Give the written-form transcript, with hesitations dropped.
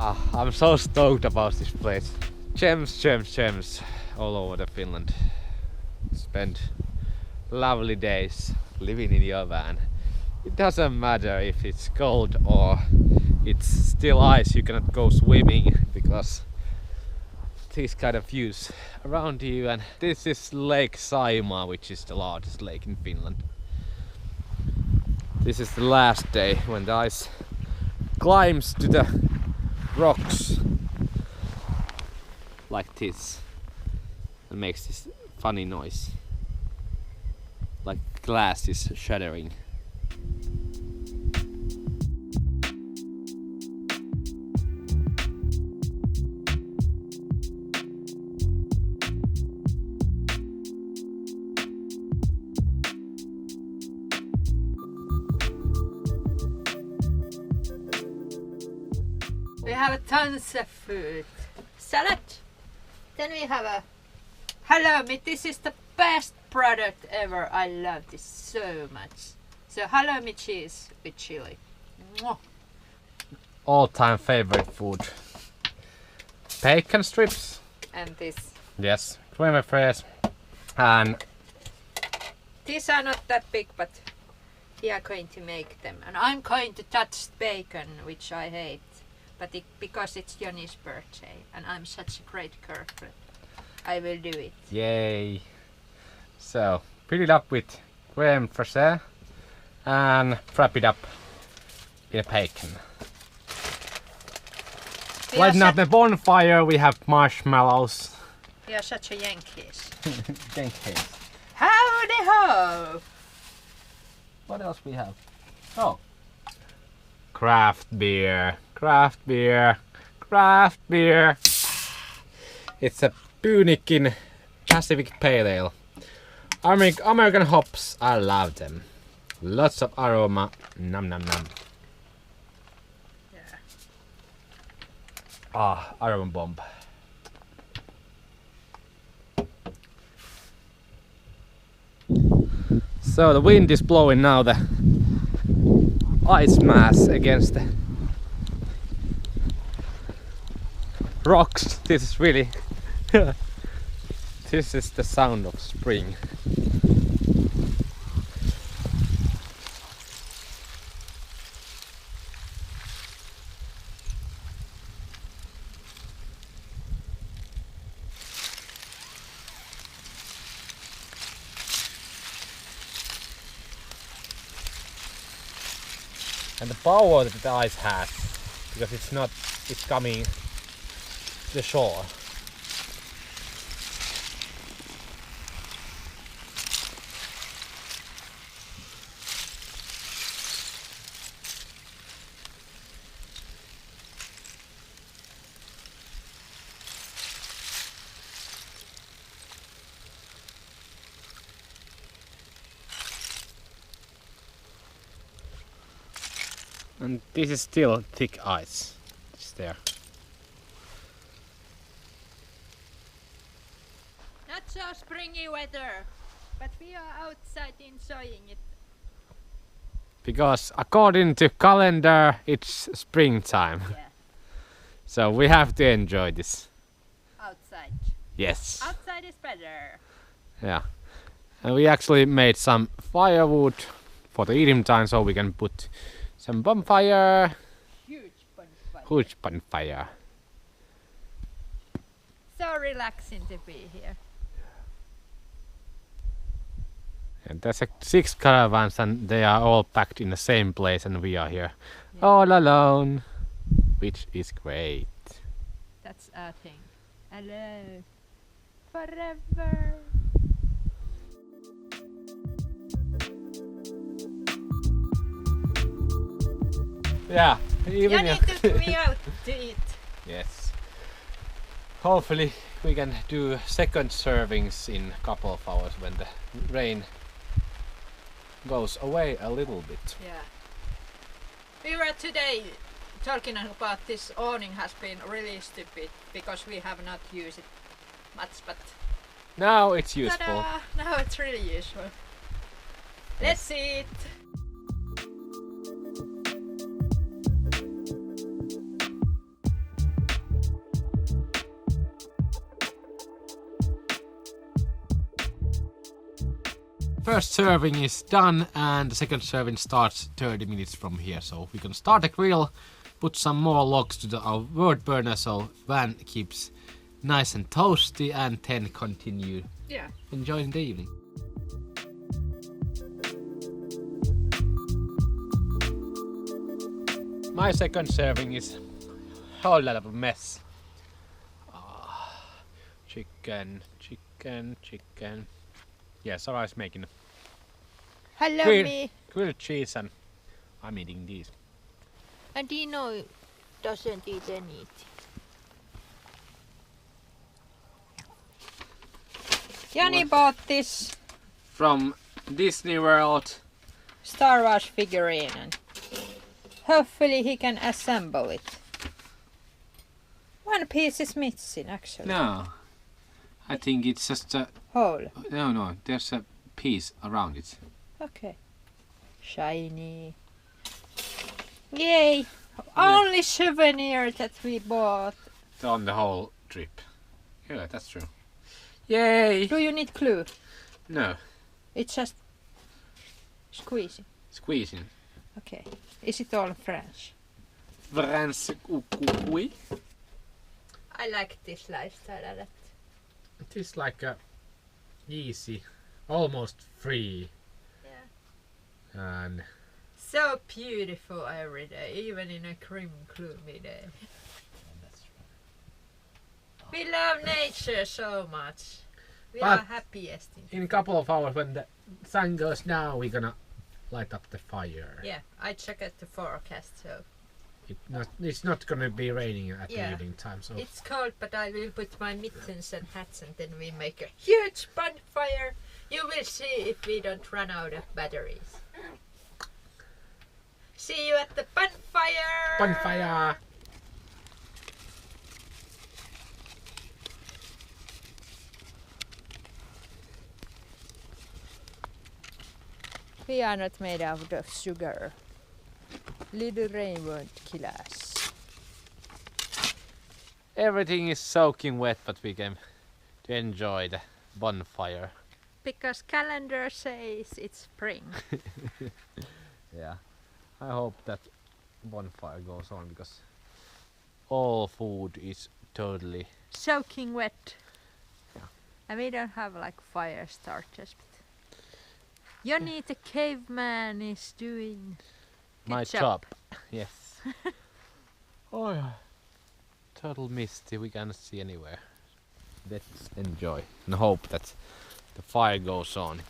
I'm so stoked about this place. Gems all over the Finland. Spent lovely days living in your van. It doesn't matter if it's cold or it's still ice, you cannot go swimming because these kind of views around you. And this is Lake Saimaa, which is the largest lake in Finland. This is the last day when the ice climbs to the rocks like this and makes this funny noise, like glass is shattering. We have tons of food. Salad. Then we have a halloumi. This is the best product ever. I love this so much. So halloumi cheese with chili. Mwah. All-time favorite food. Bacon strips. And this. Yes, crème fraîche. And These are not that big, but we are going to make them. And I'm going to touch bacon, which I hate. But because it's Joni's birthday and I'm such a great girlfriend, I will do it. yay! So fill it up with crème fraîche and wrap it up in a bacon. Lighten up the bonfire. We have marshmallows. We are such a Yankees. Yankees. Howdy ho! What else we have? Oh, craft beer. Craft beer. Craft beer. It's a Punikin Pacific Pale Ale. American hops, I love them. Lots of aroma. Nom nom nom. Yeah. Ah, aroma bomb. So the wind is blowing now the ice mass against the rocks. This is really this is the sound of spring. And the power that the ice has, because it's coming to the shore. And this is still thick ice. It's there. Not so springy weather, but we are outside enjoying it. Because according to calendar, it's springtime. Yeah, So we have to enjoy this. outside. Yes. Outside is better. Yeah. And we actually made some firewood for the eating time, so we can put some bonfire. Huge bonfire. So relaxing to be here. And there's 6 caravans and they are all packed in the same place and we are here all alone, which is great. That's our thing. Hello. Forever. Yeah, even Joni took me out to eat. yes. Hopefully we can do second servings in a couple of hours when the rain goes away a little bit. Yeah. We were today talking about this awning has been really stupid because we have not used it much, but Now it's useful. ta-da! Now it's really useful. Let's see it. First serving is done and the second serving starts 30 minutes from here. So we can start the grill, put some more logs to our wood burner so van keeps nice and toasty, and then continue enjoying the evening. My second serving is a whole lot of a mess. Chicken. Yeah, Sarah is making Hello, me. grilled cheese and I'm eating these. And Dino doesn't eat anything. Jani bought this From Disney World. Star Wars figurine and hopefully he can assemble it. One piece is missing actually. No, I think it's just a... Hole. No, there's a piece around it. Okay. Shiny. Yay! Only souvenir that we bought. On the whole trip. Yeah, that's true. Yay! Do you need glue? No, It's just squeezing. squeezing. Okay. Is it all French? French coucou. I like this lifestyle a lot. It is like a easy, almost free, and So beautiful every day, even in a gloomy day. We love nature so much. We But are happiest in a couple of hours when the sun goes down, we're gonna light up the fire. Yeah, I checked the forecast, so It's not gonna be raining at the Yeah. evening time, so it's cold, but I will put my mittens and hats and then we make a huge bonfire. You will see if we don't run out of batteries. See you at the bonfire! bonfire. We are not made out of sugar. Little rain won't kill us. Everything is soaking wet, but we came to enjoy the bonfire. Because calendar says it's spring. Yeah, I hope that bonfire goes on because all food is totally... Soaking wet. Yeah. And we don't have like fire starters. But Johnny the caveman is doing my Good job. Yes. Oh yeah. Total misty, we cannot see anywhere. Let's enjoy and hope that the fire goes on.